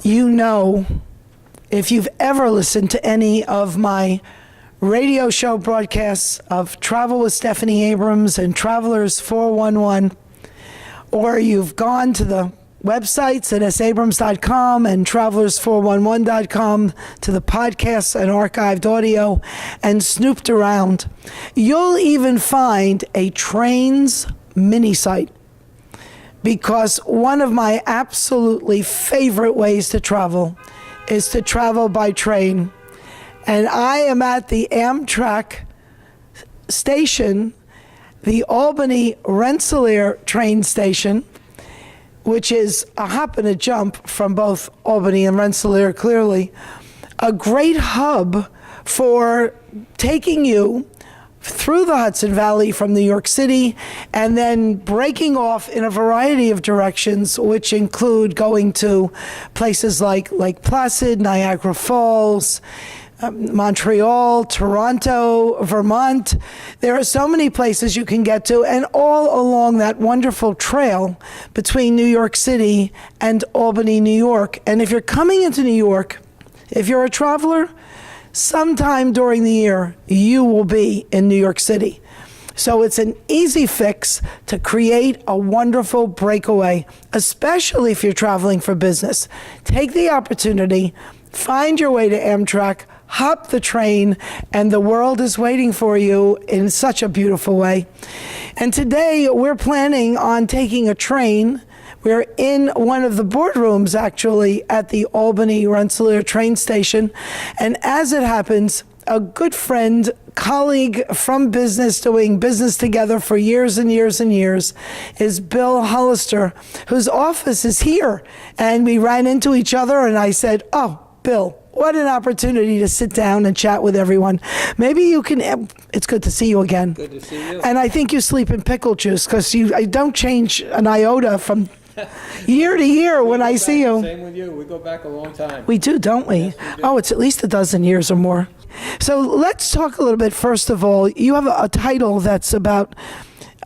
You know, if you've ever listened to any of my radio show broadcasts of Travel with Stephanie Abrams and Travelers 411, or you've gone to the websites at sabrams.com and travelers411.com to the podcasts and archived audio and snooped around, you'll even find a trains mini site. Because one of my absolutely favorite ways to travel is to travel by train. And I am at the Amtrak station, the Albany Rensselaer train station, which is a hop and a jump from both Albany and Rensselaer, clearly. A great hub for taking you through the Hudson Valley from New York City and then breaking off in a variety of directions, which include going to places like Lake Placid, Niagara Falls, Montreal, Toronto, Vermont. There are so many places you can get to, and all along that wonderful trail between New York City and Albany, New York. And if you're coming into New York, if you're a traveler, sometime during the year, you will be in New York City. So it's an easy fix to create a wonderful breakaway, especially if you're traveling for business. Take the opportunity, find your way to Amtrak, hop the train, and the world is waiting for you in such a beautiful way. And today we're planning on taking a train. We're in one of the boardrooms, actually, at the Albany Rensselaer train station. And as it happens, a good friend, colleague from business, doing business together for years and years and years, is Bill Hollister, whose office is here. And we ran into each other, and I said, "Oh, Bill, what an opportunity to sit down and chat with everyone. Maybe you can, it's good to see you again." Good to see you. And I think you sleep in pickle juice, because I don't change an iota from year to year when I see you. Same with you. We go back a long time. We do, don't we? Yes, we do. Oh, it's at least a dozen years or more. So let's talk a little bit, first of all. You have a title that's about,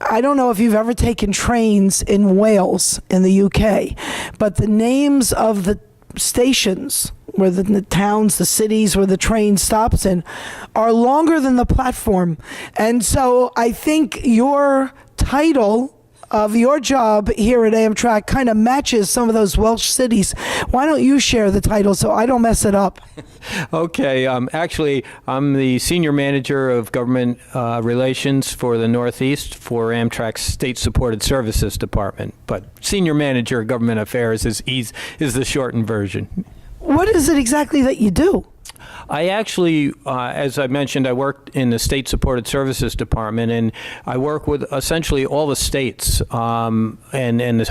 I don't know if you've ever taken trains in Wales in the UK, but the names of the stations, where the towns, the cities where the train stops in, are longer than the platform. And so I think your title of your job here at Amtrak kind of matches some of those Welsh cities. Why don't you share the title so I don't mess it up? Okay. Actually, I'm the Senior Manager of Government Relations for the Northeast for Amtrak's State Supported Services Department. But Senior Manager of Government Affairs is the shortened version. What is it exactly that you do? I actually, as I mentioned, I worked in the State Supported Services Department, and I work with essentially all the states and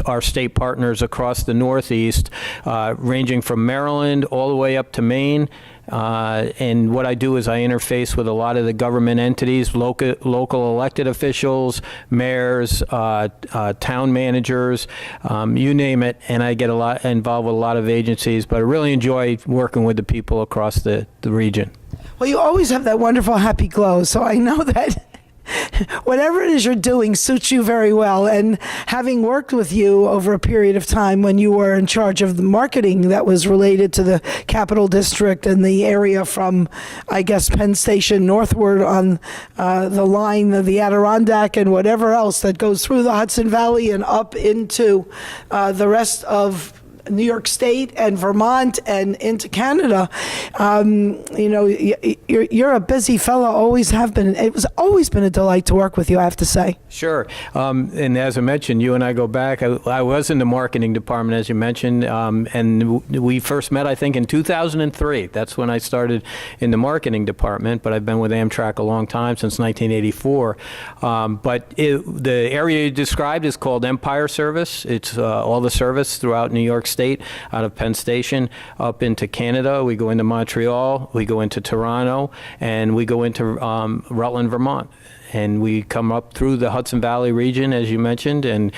our state partners across the Northeast, ranging from Maryland all the way up to Maine. And what I do is I interface with a lot of the government entities, local elected officials, mayors, town managers, you name it, and I get involved with a lot of agencies, but I really enjoy working with the people across the region. Well, you always have that wonderful happy glow, so I know that whatever it is you're doing suits you very well. And having worked with you over a period of time when you were in charge of the marketing that was related to the Capital District and the area from, I guess, Penn Station northward on the line of the Adirondack and whatever else that goes through the Hudson Valley and up into the rest of New York State and Vermont and into Canada. You know, you're a busy fellow, always have been. It was always been a delight to work with you, I have to say. Sure. And as I mentioned, you and I go back. I was in the marketing department, as you mentioned, and we first met, I think, in 2003. That's when I started in the marketing department, but I've been with Amtrak a long time, since 1984. But the area you described is called Empire Service. It's all the service throughout New York State, out of Penn Station, up into Canada. We go into Montreal, we go into Toronto, and we go into Rutland, Vermont. and we come up through the Hudson Valley region, as you mentioned, and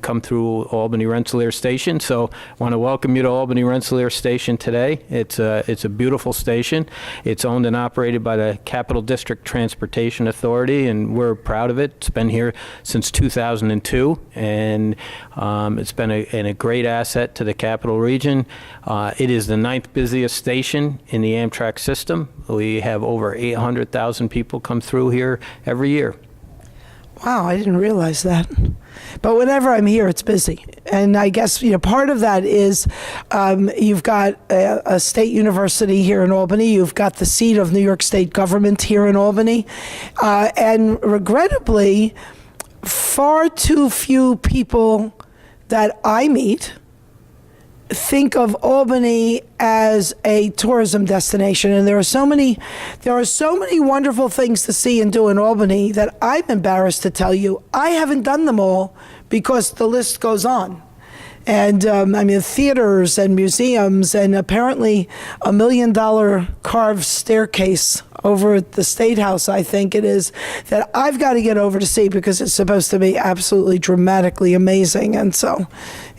come through Albany Rensselaer Station. So I want to welcome you to Albany Rensselaer Station today. It's a beautiful station. It's owned and operated by the Capital District Transportation Authority, and we're proud of it. It's been here since 2002, and it's been a great asset to the Capital region. It is the 9th busiest station in the Amtrak system. We have over 800,000 people come through here every year. Wow, I didn't realize that. But whenever I'm here, it's busy. And I guess, part of that is you've got a state university here in Albany. You've got the seat of New York State government here in Albany. And regrettably, far too few people that I meet think of Albany as a tourism destination, and there are so many wonderful things to see and do in Albany that I'm embarrassed to tell you I haven't done them all, because the list goes on. And theaters and museums, and apparently $1 million carved staircase over at the State House, I think it is, that I've got to get over to see, because it's supposed to be absolutely dramatically amazing. And so,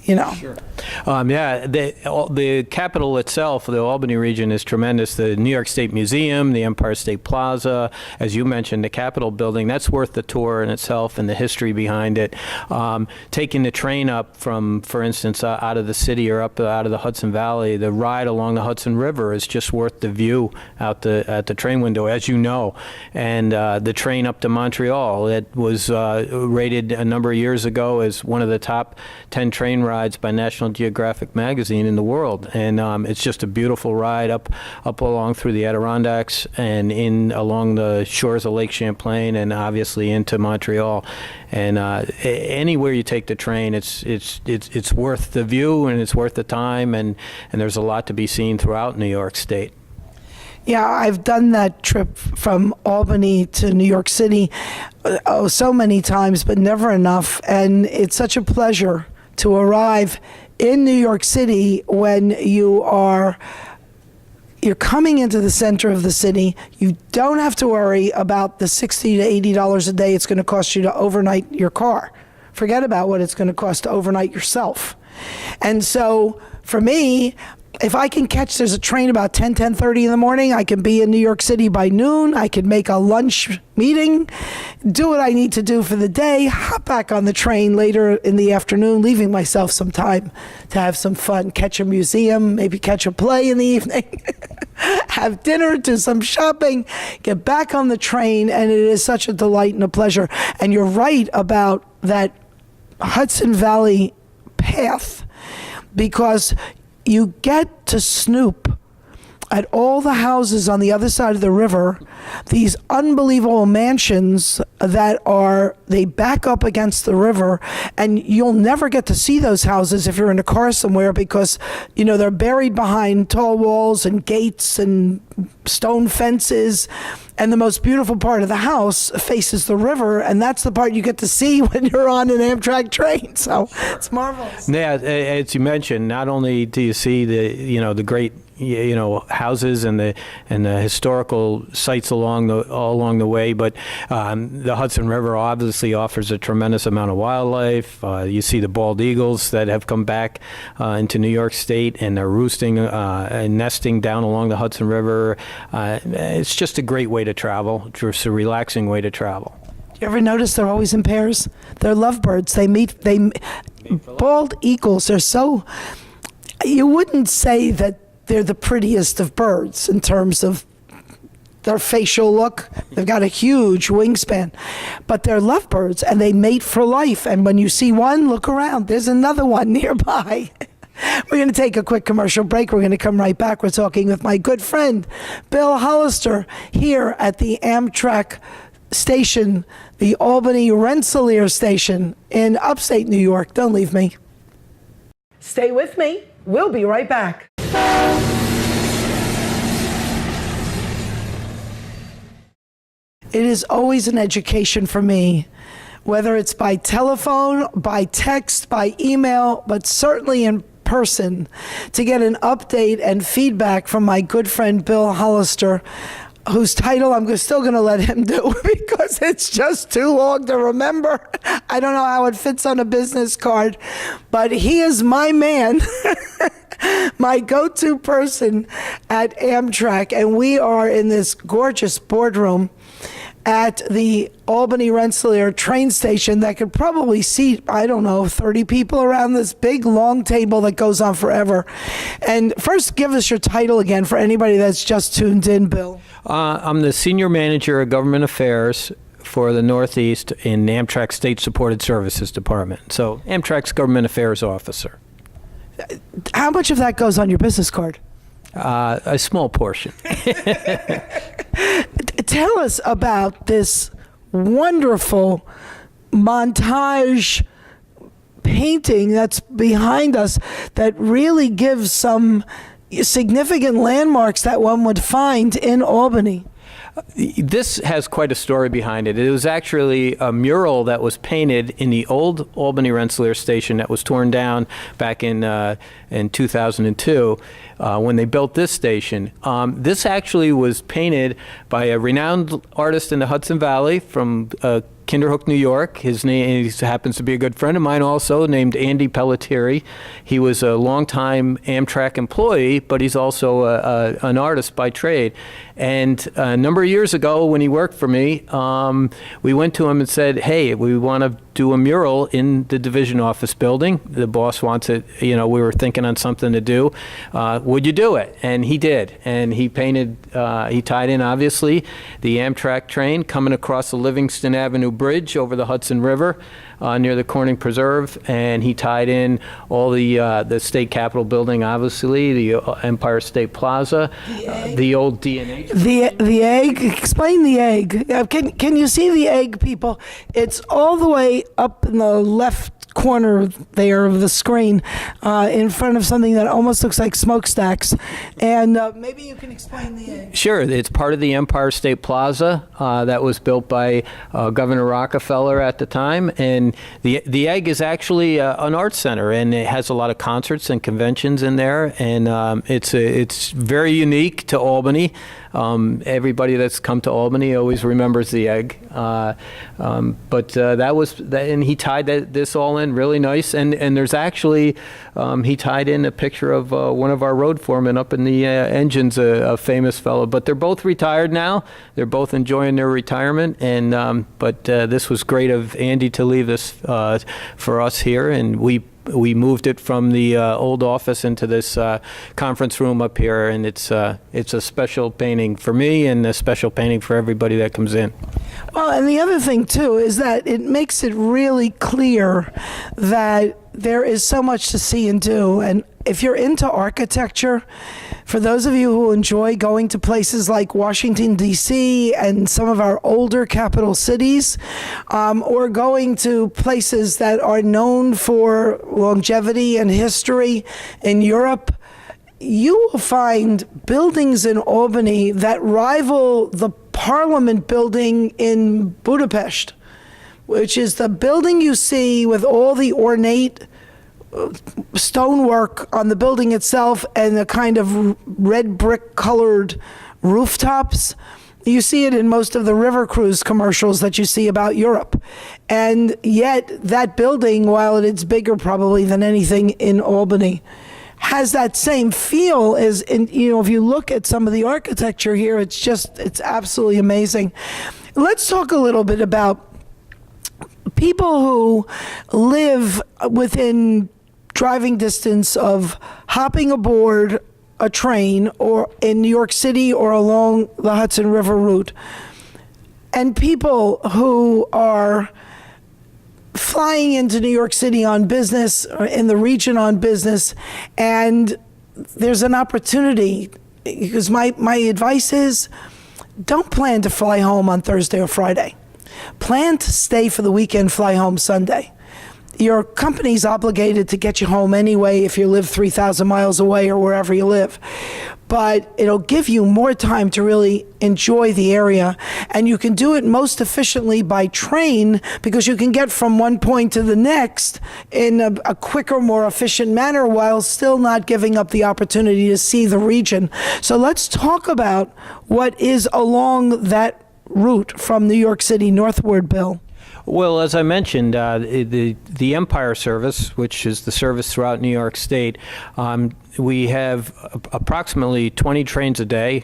Sure. The Capitol itself, the Albany region, is tremendous. The New York State Museum, the Empire State Plaza, as you mentioned, the Capitol building, that's worth the tour in itself, and the history behind it. Taking the train up from, for instance, out of the city or up out of the Hudson Valley, the ride along the Hudson River is just worth the view out at the train window, as you know. And the train up to Montreal, it was rated a number of years ago as one of the top 10 train rides by National Geographic magazine in the world, and it's just a beautiful ride up along through the Adirondacks and in along the shores of Lake Champlain, and obviously into Montreal. And anywhere you take the train, it's worth the view, and it's worth the time, and there's a lot to be seen throughout New York State. Yeah, I've done that trip from Albany to New York City so many times, but never enough. And it's such a pleasure to arrive in New York City when you're coming into the center of the city. You don't have to worry about the $60 to $80 a day it's going to cost you to overnight your car. Forget about what it's going to cost to overnight yourself. And so for me, if I can there's a train about 10:30 in the morning, I can be in New York City by noon. I can make a lunch meeting, do what I need to do for the day, hop back on the train later in the afternoon, leaving myself some time to have some fun, catch a museum, maybe catch a play in the evening, have dinner, do some shopping, get back on the train, and it is such a delight and a pleasure. And you're right about that Hudson Valley path, because you get to snoop at all the houses on the other side of the river, these unbelievable mansions they back up against the river, and you'll never get to see those houses if you're in a car somewhere, because, they're buried behind tall walls and gates and stone fences. And the most beautiful part of the house faces the river, and that's the part you get to see when you're on an Amtrak train. So it's marvelous. Yeah, as you mentioned, not only do you see the great houses and the historical sites all along the way, but the Hudson River obviously offers a tremendous amount of wildlife. You see the bald eagles that have come back into New York State, and they're roosting and nesting down along the Hudson River. It's just a great way to travel. Just a relaxing way to travel. You ever notice they're always in pairs? They're lovebirds. Bald eagles are so, you wouldn't say that they're the prettiest of birds in terms of their facial look. They've got a huge wingspan, but they're lovebirds, and they mate for life. And when you see one, look around. There's another one nearby. We're going to take a quick commercial break. We're going to come right back. We're talking with my good friend, Bill Hollister, here at the Amtrak station, the Albany Rensselaer station in upstate New York. Don't leave me. Stay with me. We'll be right back. It is always an education for me, whether it's by telephone, by text, by email, but certainly in person, to get an update and feedback from my good friend Bill Hollister whose title I'm still going to let him do because it's just too long to remember. I don't know how it fits on a business card, but he is my man, my go-to person at Amtrak, and we are in this gorgeous boardroom at the Albany Rensselaer train station that could probably seat, 30 people around this big long table that goes on forever. And first, give us your title again for anybody that's just tuned in, Bill. I'm the Senior Manager of Government Affairs for the Northeast in Amtrak State Supported Services Department. So Amtrak's Government Affairs Officer. How much of that goes on your business card? A small portion. Tell us about this wonderful montage painting that's behind us that really gives some significant landmarks that one would find in Albany. This has quite a story behind it. It was actually a mural that was painted in the old Albany Rensselaer station that was torn down back in 2002 when they built this station. This actually was painted by a renowned artist in the Hudson Valley from Kinderhook, New York. His name happens to be a good friend of mine also, named Andy Pelletieri. He was a longtime Amtrak employee, but he's also an artist by trade. And a number of years ago, when he worked for me, we went to him and said, hey, we want to do a mural in the division office building. The boss wants it. We were thinking on something to do. Would you do it? And he did. And he painted, he tied in, obviously, the Amtrak train coming across the Livingston Avenue Bridge over the Hudson River near the Corning Preserve. And he tied in all the state capitol building, obviously, the Empire State Plaza, the old D&H. The egg. Explain the egg. Can you see the egg, people? It's all the way up in the left corner there of the screen in front of something that almost looks like smokestacks. And maybe you can explain the egg. Sure. It's part of the Empire State Plaza that was built by Governor Rockefeller at the time. And the egg is actually an art center, and it has a lot of concerts and conventions in there. And it's very unique to Albany. Everybody that's come to Albany always remembers the egg. But that was, and he tied this all in really nice. And there's actually, he tied in a picture of one of our road foremen up in the engines, a famous fellow. But they're both retired now. They're both enjoying their retirement. And but this was great of Andy to leave this for us here, and we moved it from the old office into this conference room up here, and it's a special painting for me and a special painting for everybody that comes in. Well, and the other thing, too, is that it makes it really clear that there is so much to see and do. And if you're into architecture, for those of you who enjoy going to places like Washington, D.C. and some of our older capital cities, or going to places that are known for longevity and history in Europe, you will find buildings in Albany that rival the Parliament building in Budapest, which is the building you see with all the ornate stonework on the building itself and the kind of red brick colored rooftops. You see it in most of the River Cruise commercials that you see about Europe. And yet that building, while it's bigger probably than anything in Albany, has that same feel as, if you look at some of the architecture here, it's absolutely amazing. Let's talk a little bit about people who live within driving distance of hopping aboard a train or in New York City or along the Hudson River route, and people who are flying into New York City on business or in the region on business, and there's an opportunity, because my advice is don't plan to fly home on Thursday or Friday. Plan to stay for the weekend, fly home Sunday. Your company's obligated to get you home anyway if you live 3,000 miles away or wherever you live. but it'll give you more time to really enjoy the area. And you can do it most efficiently by train, because you can get from one point to the next in a quicker, more efficient manner, while still not giving up the opportunity to see the region. So let's talk about what is along that route from New York City northward, Bill. Well, as I mentioned, the Empire Service, which is the service throughout New York State, we have approximately 20 trains a day,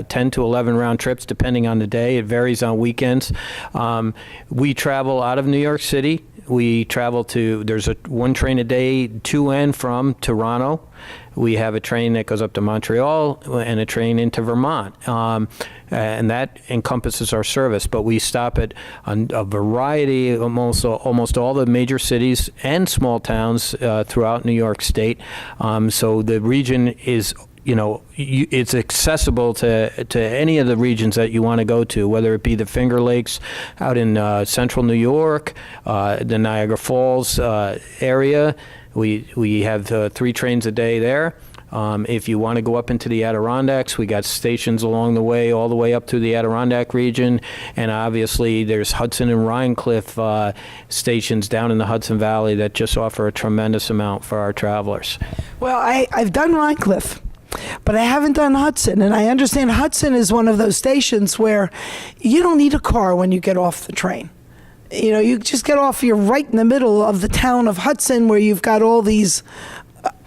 10 to 11 round trips depending on the day. It varies on weekends. We travel out of New York City. We travel there's one train a day to and from Toronto. We have a train that goes up to Montreal and a train into Vermont. And that encompasses our service. But we stop at a variety of almost all the major cities and small towns throughout New York State. So the region is, it's accessible to any of the regions that you want to go to, whether it be the Finger Lakes out in central New York, the Niagara Falls area. We have 3 trains a day there. If you want to go up into the Adirondacks, we got stations along the way, all the way up through the Adirondack region. And obviously, there's Hudson and Rhinecliff stations down in the Hudson Valley that just offer a tremendous amount for our travelers. Well, I've done Rhinecliff, but I haven't done Hudson. And I understand Hudson is one of those stations where you don't need a car when you get off the train. You just get off, you're right in the middle of the town of Hudson, where you've got all these,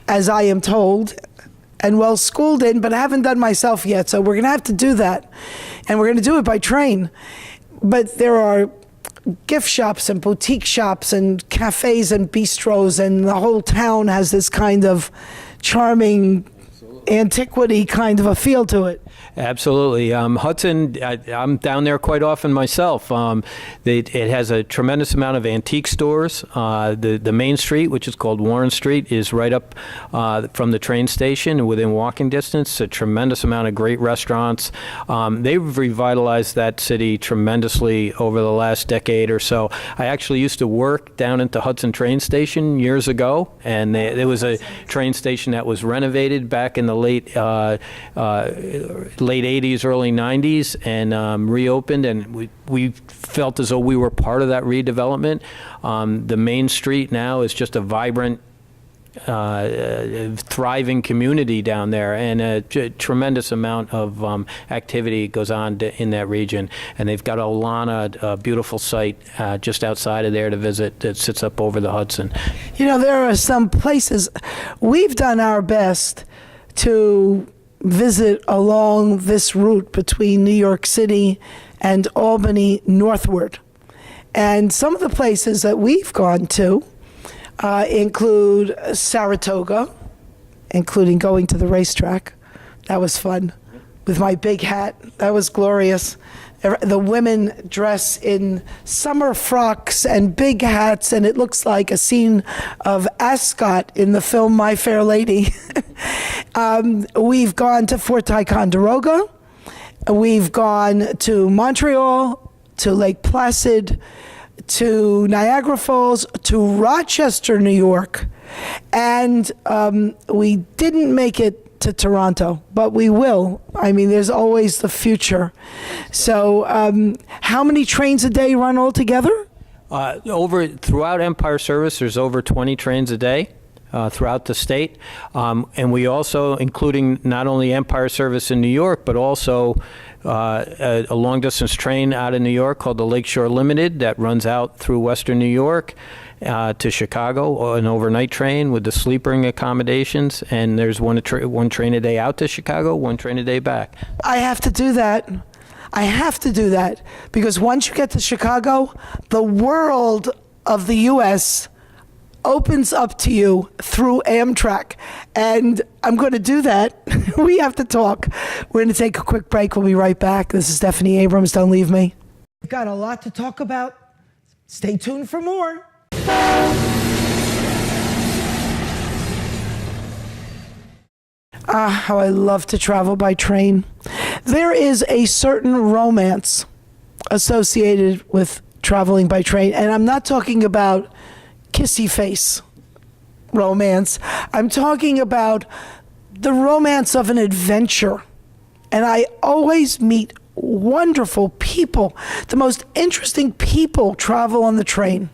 as I am told, and well schooled in, but I haven't done myself yet. So we're going to have to do that. And we're going to do it by train. But there are gift shops and boutique shops and cafes and bistros, and the whole town has this kind of charming antiquity kind of a feel to it. Absolutely. Hudson, I'm down there quite often myself. It has a tremendous amount of antique stores. The main street, which is called Warren Street, is right up from the train station within walking distance. A tremendous amount of great restaurants. They've revitalized that city tremendously over the last decade or so. I actually used to work down at the Hudson train station years ago, and there was a train station that was renovated back in the late 80s, early 90s, and reopened, and we felt as though we were part of that redevelopment. The main street now is just a vibrant, thriving community down there, and a tremendous amount of activity goes on in that region. And they've got a beautiful site just outside of there to visit that sits up over the Hudson. There are some places we've done our best to visit along this route between New York City and Albany northward. And some of the places that we've gone to include Saratoga, including going to the racetrack. That was fun. With my big hat. That was glorious. The women dress in summer frocks and big hats, and it looks like a scene of Ascot in the film My Fair Lady. We've gone to Fort Ticonderoga. We've gone to Montreal, to Lake Placid, to Niagara Falls, to Rochester, New York. And we didn't make it to Toronto, but we will. I mean, there's always the future. So how many trains a day run altogether? Throughout Empire Service, there's over 20 trains a day throughout the state. And we also, including not only Empire Service in New York, but also a long-distance train out of New York called the Lakeshore Limited that runs out through western New York to Chicago, an overnight train with the sleeping accommodations. And there's one train a day out to Chicago, one train a day back. I have to do that. Because once you get to Chicago, the world of the U.S. opens up to you through Amtrak. And I'm going to do that. We have to talk. We're going to take a quick break. We'll be right back. This is Stephanie Abrams. Don't leave me. We've got a lot to talk about. Stay tuned for more. How I love to travel by train. There is a certain romance associated with traveling by train, and I'm not talking about kissy face romance. I'm talking about the romance of an adventure. And I always meet wonderful people. The most interesting people travel on the train.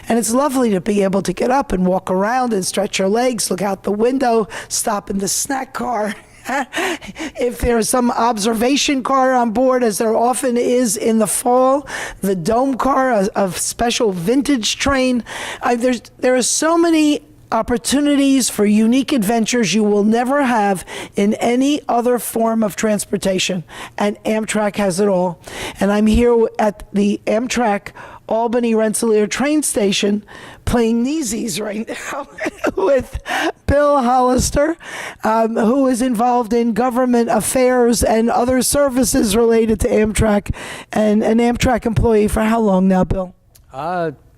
And it's lovely to be able to get up and walk around and stretch your legs, look out the window, stop in the snack car. If there's some observation car on board, as there often is in the fall, the dome car, a special vintage train. There are so many opportunities for unique adventures you will never have in any other form of transportation. And Amtrak has it all. And I'm here at the Amtrak Albany Rensselaer train station playing Nisies right now with Bill Hollister, who is involved in government affairs and other services related to Amtrak, and an Amtrak employee for how long now, Bill?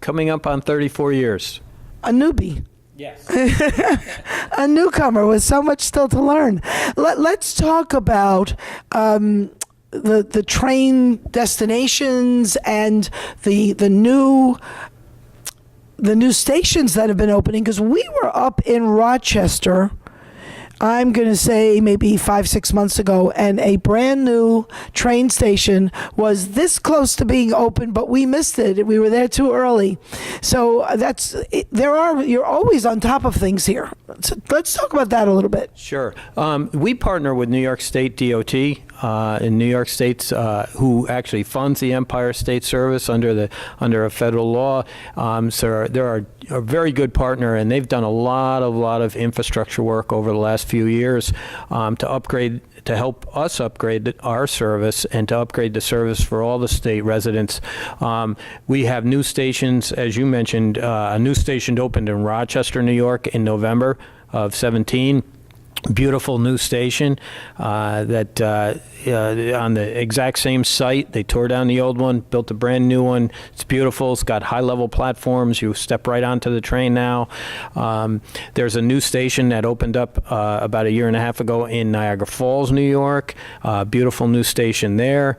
Coming up on 34 years. A newbie. Yes. A newcomer with so much still to learn. Let's talk about the train destinations and the new stations that have been opening, because we were up in Rochester, I'm going to say maybe 5-6 months ago, and a brand new train station was this close to being open, but we missed it. We were there too early. So you're always on top of things here. So let's talk about that a little bit. Sure. We partner with New York State DOT in New York State, who actually funds the Empire State Service under a federal law. So they're a very good partner, and they've done a lot of infrastructure work over the last few years to help us upgrade our service and to upgrade the service for all the state residents. We have new stations, as you mentioned. A new station opened in Rochester, New York in November of 17. Beautiful new station that on the exact same site. They tore down the old one, built a brand new one. It's beautiful. It's got high-level platforms. You step right onto the train now. There's a new station that opened up about a year and a half ago in Niagara Falls, New York. Beautiful new station there.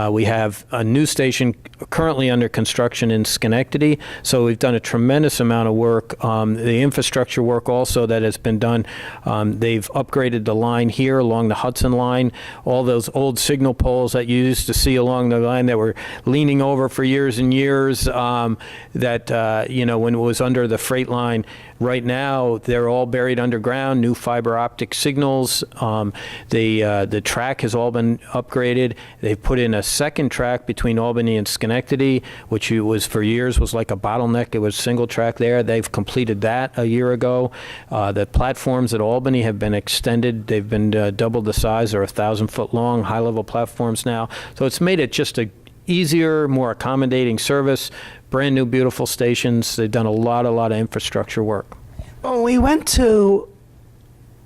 We have a new station currently under construction in Schenectady. So we've done a tremendous amount of work. The infrastructure work also that has been done. They've upgraded the line here along the Hudson line. All those old signal poles that you used to see along the line that were leaning over for years and years, when it was under the freight line. Right now, they're all buried underground, new fiber optic signals. The track has all been upgraded. They've put in a second track between Albany and Schenectady, which was for years was like a bottleneck. It was single track there. They've completed that a year ago. The platforms at Albany have been extended. They've been double the size. They're 1,000-foot long, high-level platforms now. So it's made it just a easier, more accommodating service. Brand new, beautiful stations. They've done a lot of infrastructure work. Well, we went to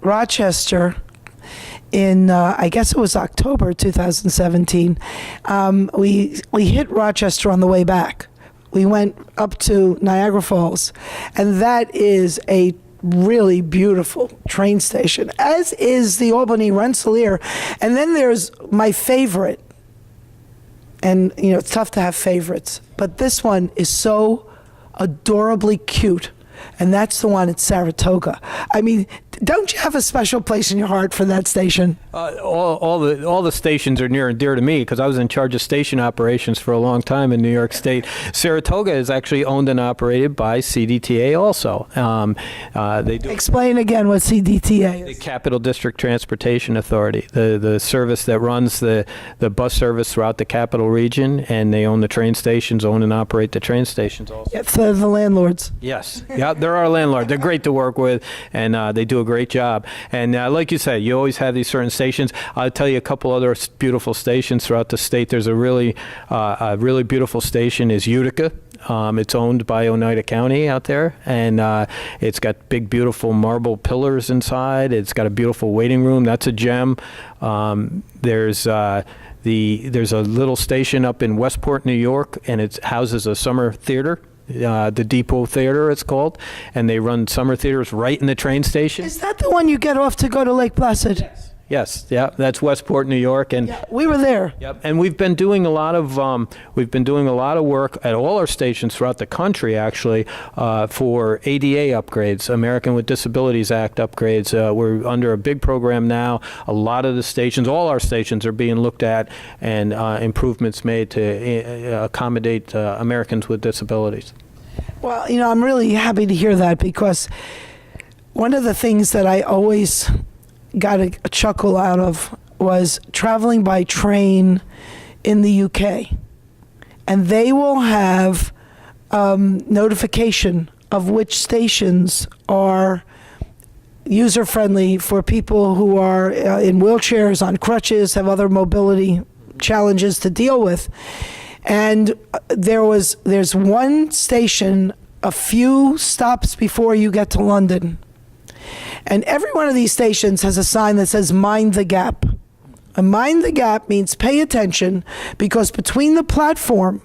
Rochester in, I guess it was October 2017. We hit Rochester on the way back. We went up to Niagara Falls, and that is a really beautiful train station, as is the Albany Rensselaer. And then there's my favorite. And, it's tough to have favorites, but this one is so adorably cute, and that's the one at Saratoga. I mean, don't you have a special place in your heart for that station? All the stations are near and dear to me because I was in charge of station operations for a long time in New York State. Saratoga is actually owned and operated by CDTA also. They do Explain again what CDTA the is. Capital District Transportation Authority, the service that runs the bus service throughout the capital region, and they own the train stations, own and operate the train stations also. It's the landlords. Yes. Yeah, they're our landlord. They're great to work with, and they do a great job. And like you said, you always have these certain stations. I'll tell you a couple other beautiful stations throughout the state. There's a really beautiful station is Utica. It's owned by Oneida County out there, and it's got big, beautiful marble pillars inside. It's got a beautiful waiting room. That's a gem. There's a little station up in Westport, New York, and it houses a summer theater. The Depot Theater, it's called, and they run summer theaters right in the train station. Is that the one you get off to go to Lake Placid? Yes. Yes, yeah, that's Westport, New York, and Yeah, we were there. yep, and we've been doing a lot of work at all our stations throughout the country, actually, for ADA upgrades, American with Disabilities Act upgrades. We're under a big program now. A lot of the stations, all our stations, are being looked at, and improvements made to accommodate Americans with disabilities. Well, I'm really happy to hear that, because one of the things that I always got a chuckle out of was traveling by train in the UK. And they will have notification of which stations are user-friendly for people who are in wheelchairs, on crutches, have other mobility challenges to deal with. And there's one station a few stops before you get to London. And every one of these stations has a sign that says "Mind the Gap." And "Mind the Gap" means pay attention, because between the platform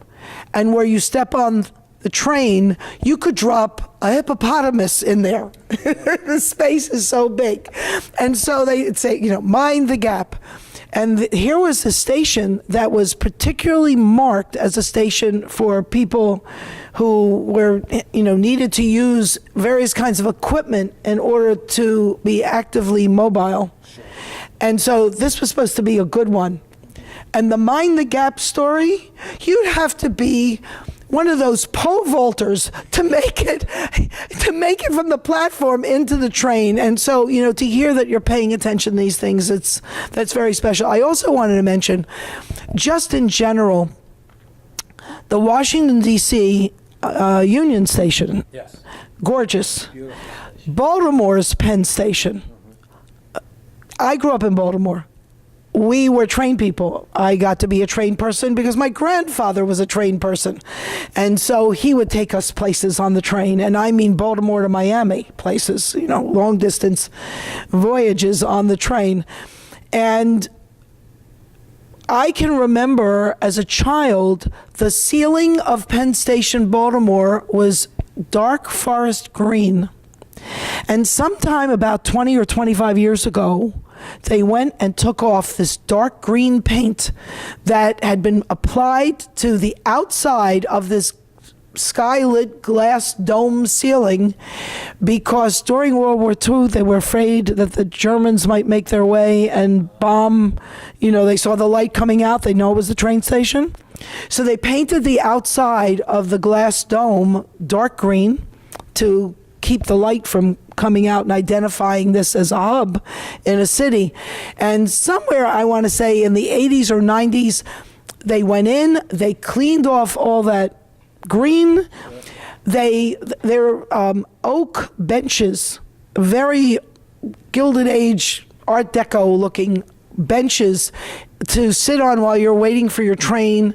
and where you step on the train, you could drop a hippopotamus in there. The space is so big. And so they say, mind the gap. And here was a station that was particularly marked as a station for people who were, needed to use various kinds of equipment in order to be actively mobile. And so this was supposed to be a good one. And the Mind the Gap story, you'd have to be one of those pole vaulters to make it from the platform into the train. And so, to hear that you're paying attention to these things, that's very special. I also wanted to mention, just in general, the Washington, D.C. Union Station. Yes. Gorgeous. Beautiful. Baltimore's Penn Station. I grew up in Baltimore. We were train people. I got to be a train person because my grandfather was a train person. And so he would take us places on the train. And I mean Baltimore to Miami places, long distance voyages on the train. And I can remember as a child, the ceiling of Penn Station, Baltimore was dark forest green. And sometime about 20 or 25 years ago, they went and took off this dark green paint that had been applied to the outside of this skylit glass dome ceiling, because during World War II they were afraid that the Germans might make their way and bomb. They saw the light coming out, they know it was the train station. So they painted the outside of the glass dome dark green to keep the light from coming out and identifying this as a hub in a city. And somewhere, I want to say in the 80s or 90s, they went in, they cleaned off all that green. They're oak benches, very Gilded Age Art Deco looking benches to sit on while you're waiting for your train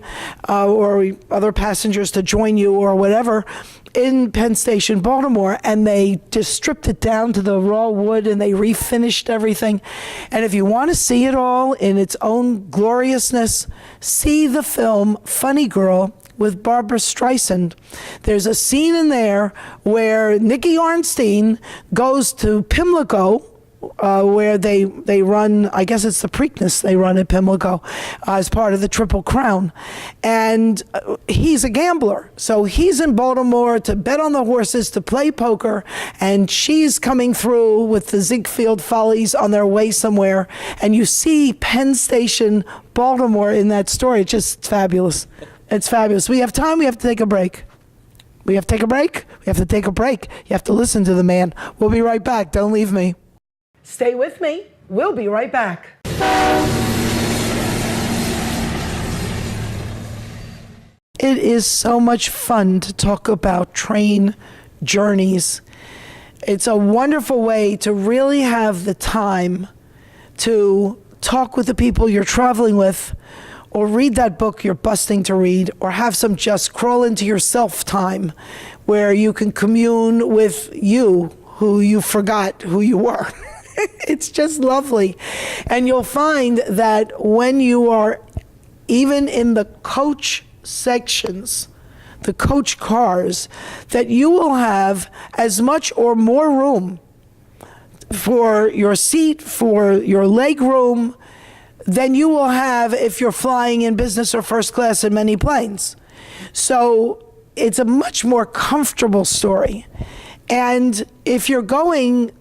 or other passengers to join you or whatever, in Penn Station, Baltimore. And they just stripped it down to the raw wood and they refinished everything. And if you want to see it all in its own gloriousness, see the film Funny Girl with Barbara Streisand. There's a scene in there where Nicky Arnstein goes to Pimlico, where they run, I guess it's the Preakness they run at Pimlico as part of the Triple Crown. And he's a gambler. So he's in Baltimore to bet on the horses, to play poker, and she's coming through with the Ziegfeld Follies on their way somewhere. And you see Penn Station, Baltimore in that story. It's just fabulous. It's fabulous. We have time. We have to take a break. We have to take a break. We have to take a break. You have to listen to the man. We'll be right back. Don't leave me. Stay with me. We'll be right back. It is so much fun to talk about train journeys. It's a wonderful way to really have the time to talk with the people you're traveling with, or read that book you're busting to read, or have some just crawl into yourself time where you can commune with you, who you forgot who you were. It's just lovely. And you'll find that when you are even in the coach sections, the coach cars, that you will have as much or more room for your seat, for your leg room, than you will have if you're flying in business or first class in many planes. So it's a much more comfortable story. And if you're going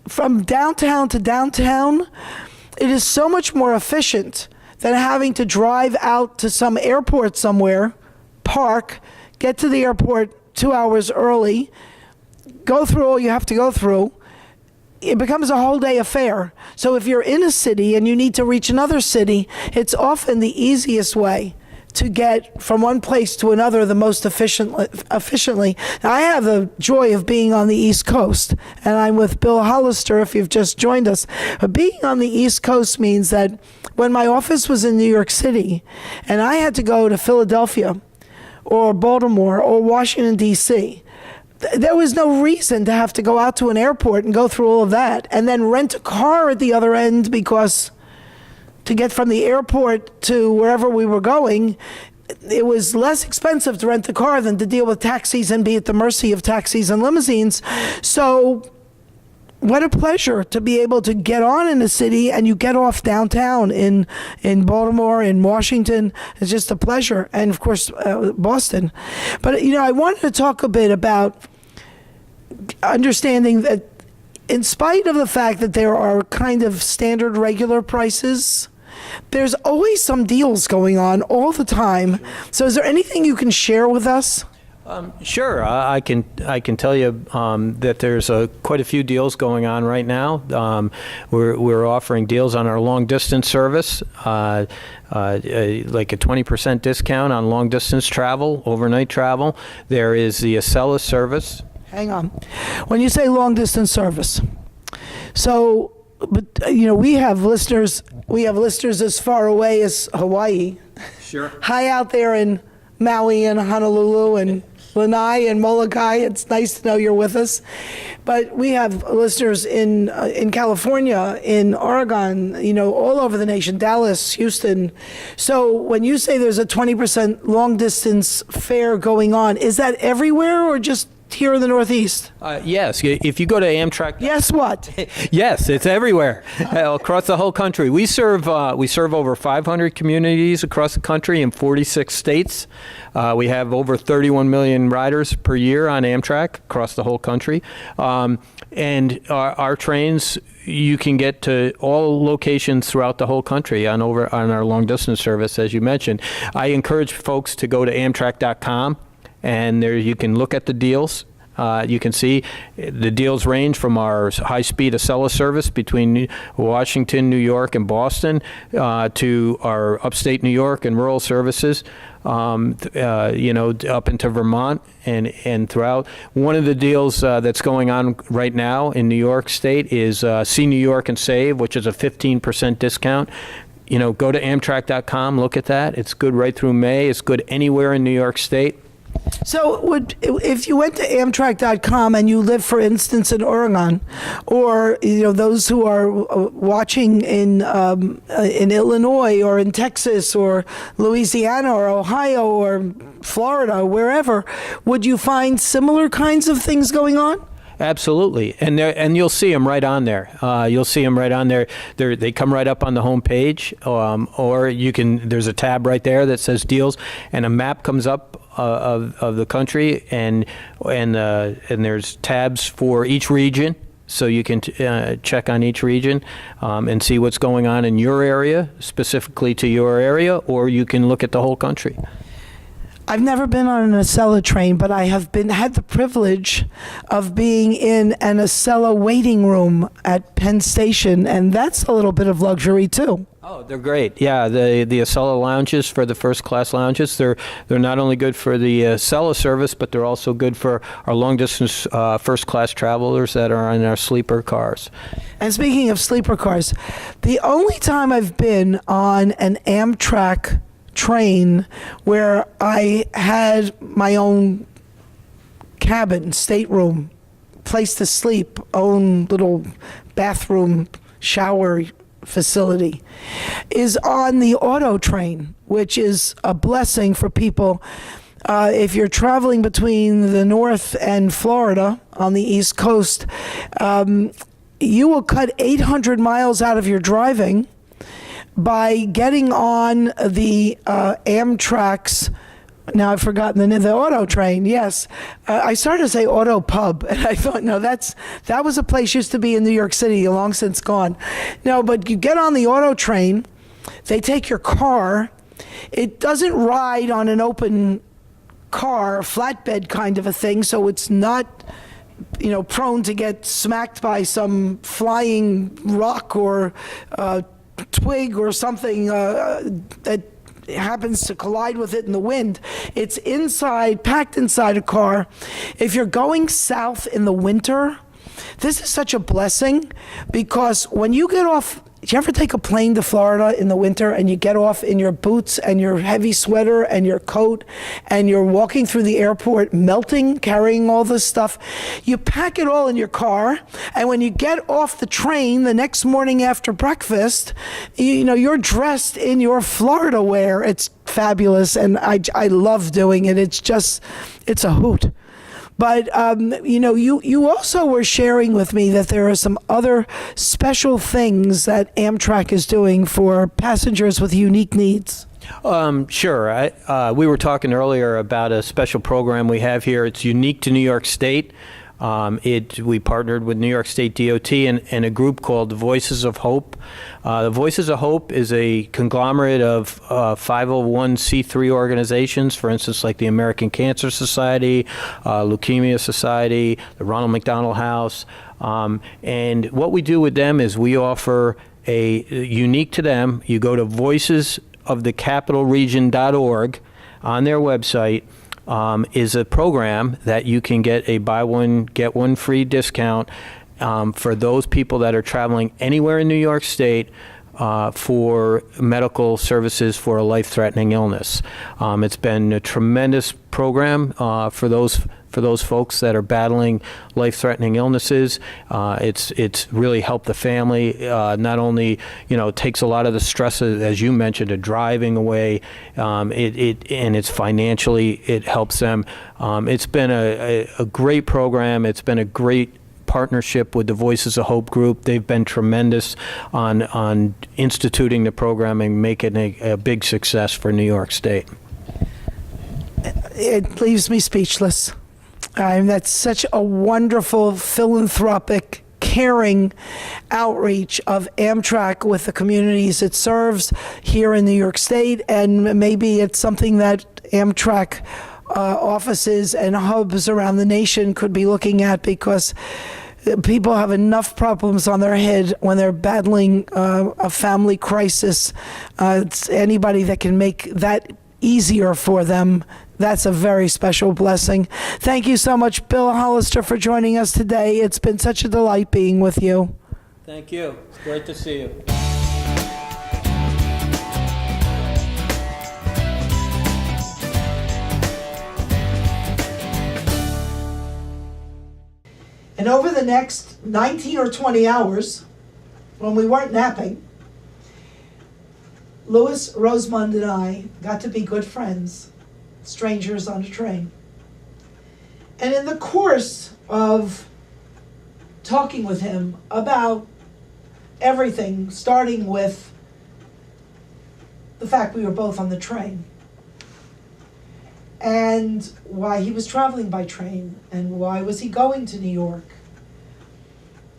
from downtown to downtown, it is so much more efficient than having to drive out to some airport somewhere, park, get to the airport 2 hours early, go through all you have to go through. It becomes a whole day affair. So if you're in a city and you need to reach another city, it's often the easiest way to get from one place to another the most efficiently. Now, I have the joy of being on the East Coast, and I'm with Bill Hollister if you've just joined us. But being on the East Coast means that when my office was in New York City and I had to go to Philadelphia or Baltimore or Washington, D.C., there was no reason to have to go out to an airport and go through all of that and then rent a car at the other end, because to get from the airport to wherever we were going, it was less expensive to rent a car than to deal with taxis and be at the mercy of taxis and limousines. So what a pleasure to be able to get on in a city and you get off downtown in Baltimore, in Washington. It's just a pleasure. And of course, Boston. But, I wanted to talk a bit about understanding that in spite of the fact that there are kind of standard regular prices, there's always some deals going on all the time. So is there anything you can share with us? Sure, I can tell you that there's quite a few deals going on right now. We're offering deals on our long distance service, like a 20% discount on long distance travel, overnight travel. There is the Acela service. Hang on. When you say long distance service, so, but we have listeners as far away as Hawaii. Sure. High out there in Maui and Honolulu and Lanai and Molokai. It's nice to know you're with us. But we have listeners in California, in Oregon, all over the nation, Dallas, Houston. So when you say there's a 20% long distance fare going on, is that everywhere or just here in the Northeast? Yes. If you go to Amtrak. Yes, what? Yes, it's everywhere, across the whole country. We serve over 500 communities across the country in 46 states. We have over 31 million riders per year on Amtrak across the whole country. And our trains, you can get to all locations throughout the whole country on our long distance service, as you mentioned. I encourage folks to go to Amtrak.com. And there you can look at the deals. You can see the deals range from our high-speed Acela service between Washington, New York, and Boston to our upstate New York and rural services, up into Vermont and throughout. One of the deals that's going on right now in New York State is See New York and Save, which is a 15% discount. Go to Amtrak.com, look at that. It's good right through May. It's good anywhere in New York State. So if you went to Amtrak.com and you live, for instance, in Oregon, or those who are watching in Illinois or in Texas or Louisiana or Ohio or Florida, wherever, would you find similar kinds of things going on? Absolutely, and you'll see them right on there. You'll see them right on there. They come right up on the home page, or you can. There's a tab right there that says deals, and a map comes up of the country, and there's tabs for each region, so you can check on each region and see what's going on in your area, specifically to your area, or you can look at the whole country. I've never been on an Acela train, but I have had the privilege of being in an Acela waiting room at Penn Station, and that's a little bit of luxury too. Oh, they're great. Yeah, the Acela lounges, for the first class lounges, they're not only good for the Acela service, but they're also good for our long distance first class travelers that are in our sleeper cars. And speaking of sleeper cars, the only time I've been on an Amtrak train where I had my own cabin, stateroom, place to sleep, own little bathroom, shower facility, is on the auto train, which is a blessing for people. If you're traveling between the North and Florida on the East Coast, you will cut 800 miles out of your driving by getting on the Amtrak's, now I've forgotten the name, the auto train, yes. I started to say auto pub, and I thought, no, that was a place used to be in New York City, long since gone. No, but you get on the auto train, they take your car. It doesn't ride on an open car, flatbed kind of a thing, so it's not, prone to get smacked by some flying rock or twig or something that happens to collide with it in the wind. It's inside, packed inside a car. If you're going south in the winter, this is such a blessing, because when you get off, do you ever take a plane to Florida in the winter and you get off in your boots and your heavy sweater and your coat and you're walking through the airport melting, carrying all this stuff? You pack it all in your car, and when you get off the train the next morning after breakfast, you're dressed in your Florida wear. It's fabulous, and I love doing it. It's a hoot. But, you also were sharing with me that there are some other special things that Amtrak is doing for passengers with unique needs. Sure. We were talking earlier about a special program we have here. It's unique to New York State. We partnered with New York State DOT and a group called the Voices of Hope. The Voices of Hope is a conglomerate of 501c3 organizations, for instance, like the American Cancer Society, Leukemia Society, the Ronald McDonald House. And what we do with them is we offer unique to them. You go to voicesofthecapitalregion.org on their website. Is a program that you can get a buy one, get one free discount for those people that are traveling anywhere in New York State for medical services for a life-threatening illness. It's been a tremendous program for those folks that are battling life-threatening illnesses. It's really helped the family. Not only it takes a lot of the stress, as you mentioned, of driving away. And it's financially, it helps them. It's been a great program. It's been a great partnership with the Voices of Hope group. They've been tremendous on instituting the program and making a big success for New York State. It leaves me speechless. That's such a wonderful, philanthropic, caring outreach of Amtrak with the communities it serves here in New York State, and maybe it's something that Amtrak offices and hubs around the nation could be looking at, because people have enough problems on their head when they're battling a family crisis. It's anybody that can make that easier for them. That's a very special blessing. Thank you so much, Bill Hollister, for joining us today. It's been such a delight being with you. Thank you. It's great to see you. And over the next 19 or 20 hours, when we weren't napping, Louis, Rosemond, and I got to be good friends, strangers on a train. And in the course of talking with him about everything, starting with the fact we were both on the train, and why he was traveling by train, and why was he going to New York,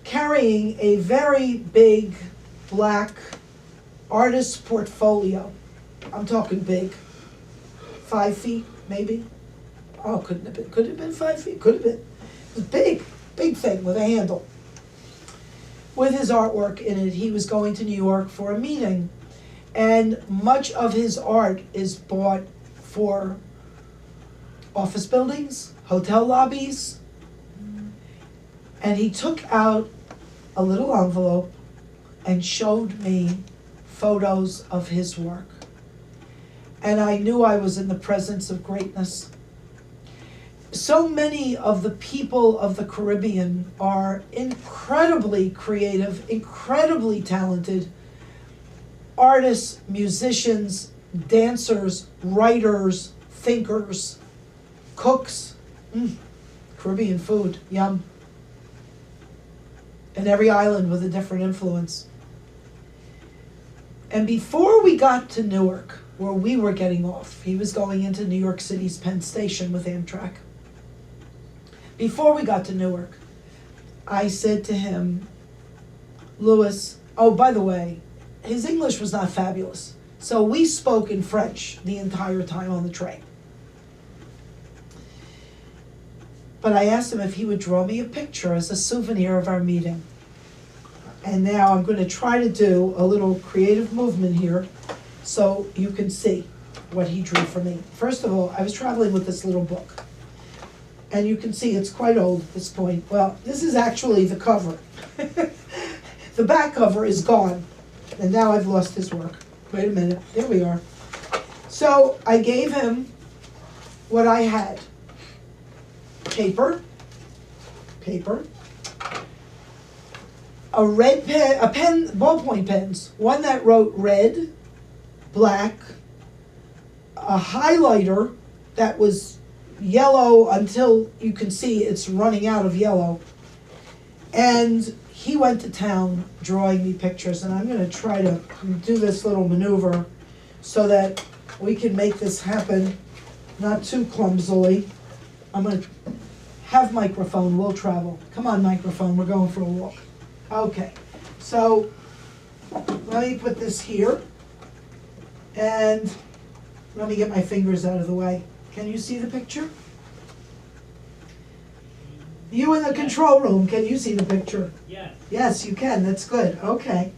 carrying a very big black artist portfolio. I'm talking big. 5 feet, maybe? Oh, couldn't have been. Could it have been 5 feet? Could have been. It was big thing with a handle. With his artwork in it, he was going to New York for a meeting. And much of his art is bought for office buildings, hotel lobbies. And he took out a little envelope and showed me photos of his work. And I knew I was in the presence of greatness. So many of the people of the Caribbean are incredibly creative, incredibly talented artists, musicians, dancers, writers, thinkers, cooks. Caribbean food, yum. and every island with a different influence. And before we got to Newark, where we were getting off, he was going into New York City's Penn Station with Amtrak. Before we got to Newark, I said to him, Louis, oh, by the way, his English was not fabulous. So we spoke in French the entire time on the train. But I asked him if he would draw me a picture as a souvenir of our meeting. And now I'm going to try to do a little creative movement here so you can see what he drew for me. First of all, I was traveling with this little book. And you can see it's quite old at this point. Well, this is actually the cover. The back cover is gone. And now I've lost his work. Wait a minute. There we are. So I gave him what I had. Paper, a red pen, ballpoint pens, one that wrote red, black, a highlighter that was yellow until you can see it's running out of yellow. And he went to town drawing me pictures, and I'm going to try to do this little maneuver so that we can make this happen not too clumsily. I'm going to have microphone, we'll travel. Come on, microphone, we're going for a walk. Okay, so let me put this here, and let me get my fingers out of the way. Can you see the picture? You in the control room, can you see the picture? Yes. Yes, you can, that's good, okay.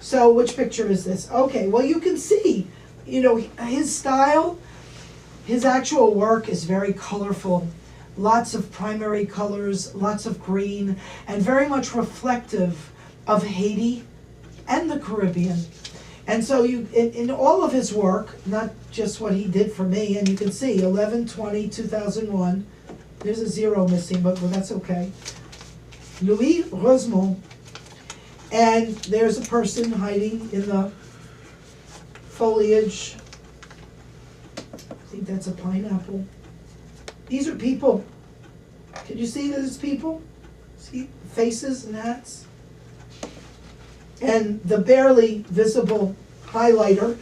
So which picture is this? Okay, well you can see, his style, his actual work is very colorful. Lots of primary colors, lots of green, and very much reflective of Haiti and the Caribbean. And so in all of his work, not just what he did for me, and you can see 11/20/2001, there's a zero missing, but that's okay. Louis Rosemont, and there's a person hiding in the foliage. I think that's a pineapple. These are people. Can you see those people? See faces and hats? And the barely visible highlighter.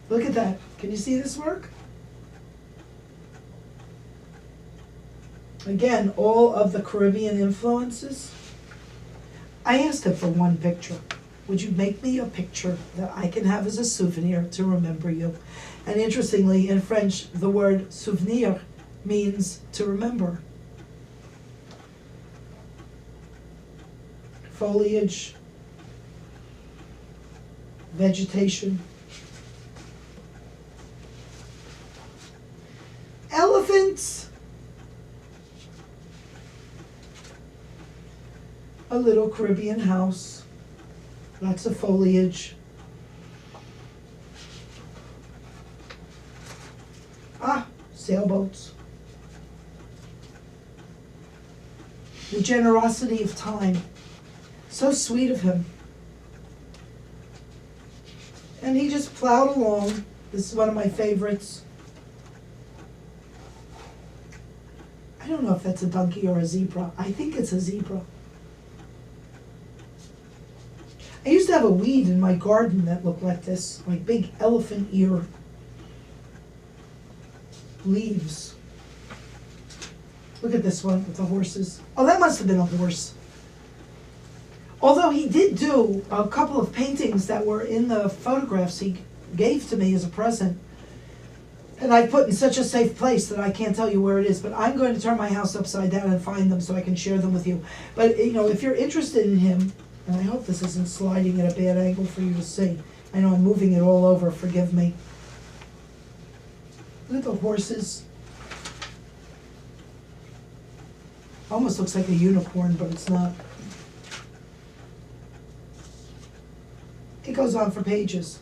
Look at that. Can you see this work? Again, all of the Caribbean influences. I asked him for one picture. Would you make me a picture that I can have as a souvenir to remember you? And interestingly, in French, the word souvenir means to remember. Foliage, vegetation. Elephants. A little Caribbean house. Lots of foliage. Sailboats. The generosity of time. So sweet of him. And he just plowed along. This is one of my favorites. I don't know if that's a donkey or a zebra. I think it's a zebra. I used to have a weed in my garden that looked like this, like big elephant ear leaves. Look at this one with the horses. Oh, that must have been a horse. Although he did do a couple of paintings that were in the photographs he gave to me as a present. And I put in such a safe place that I can't tell you where it is, but I'm going to turn my house upside down and find them so I can share them with you. But, if you're interested in him, and I hope this isn't sliding at a bad angle for you to see. I know I'm moving it all over, forgive me. Look at the horses. Almost looks like a unicorn, but it's not. It goes on for pages.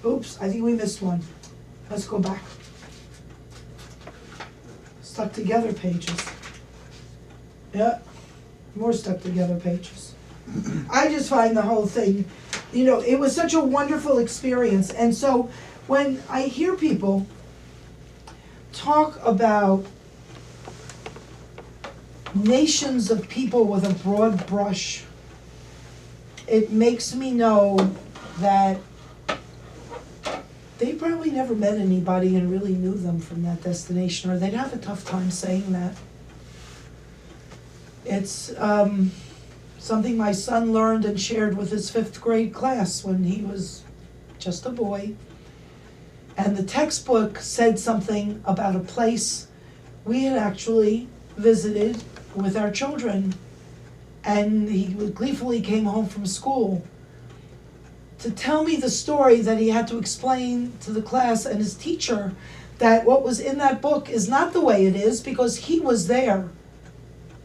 Oops, I think we missed one. Let's go back. Stuck together pages. Yeah, more stuck together pages. I just find the whole thing, it was such a wonderful experience. And so when I hear people talk about nations of people with a broad brush, it makes me know that they probably never met anybody and really knew them from that destination, or they'd have a tough time saying that. It's something my son learned and shared with his 5th grade class when he was just a boy. And the textbook said something about a place we had actually visited with our children. And he gleefully came home from school to tell me the story that he had to explain to the class and his teacher that what was in that book is not the way it is, because he was there.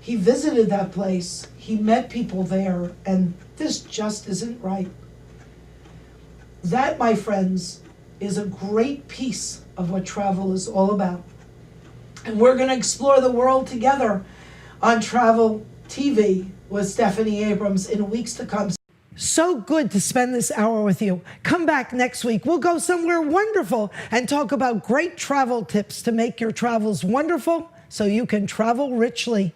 He visited that place. He met people there, and this just isn't right. That, my friends, is a great piece of what travel is all about. And we're going to explore the world together on Travel TV with Stephanie Abrams in weeks to come. So good to spend this hour with you. Come back next week. We'll go somewhere wonderful and talk about great travel tips to make your travels wonderful so you can travel richly.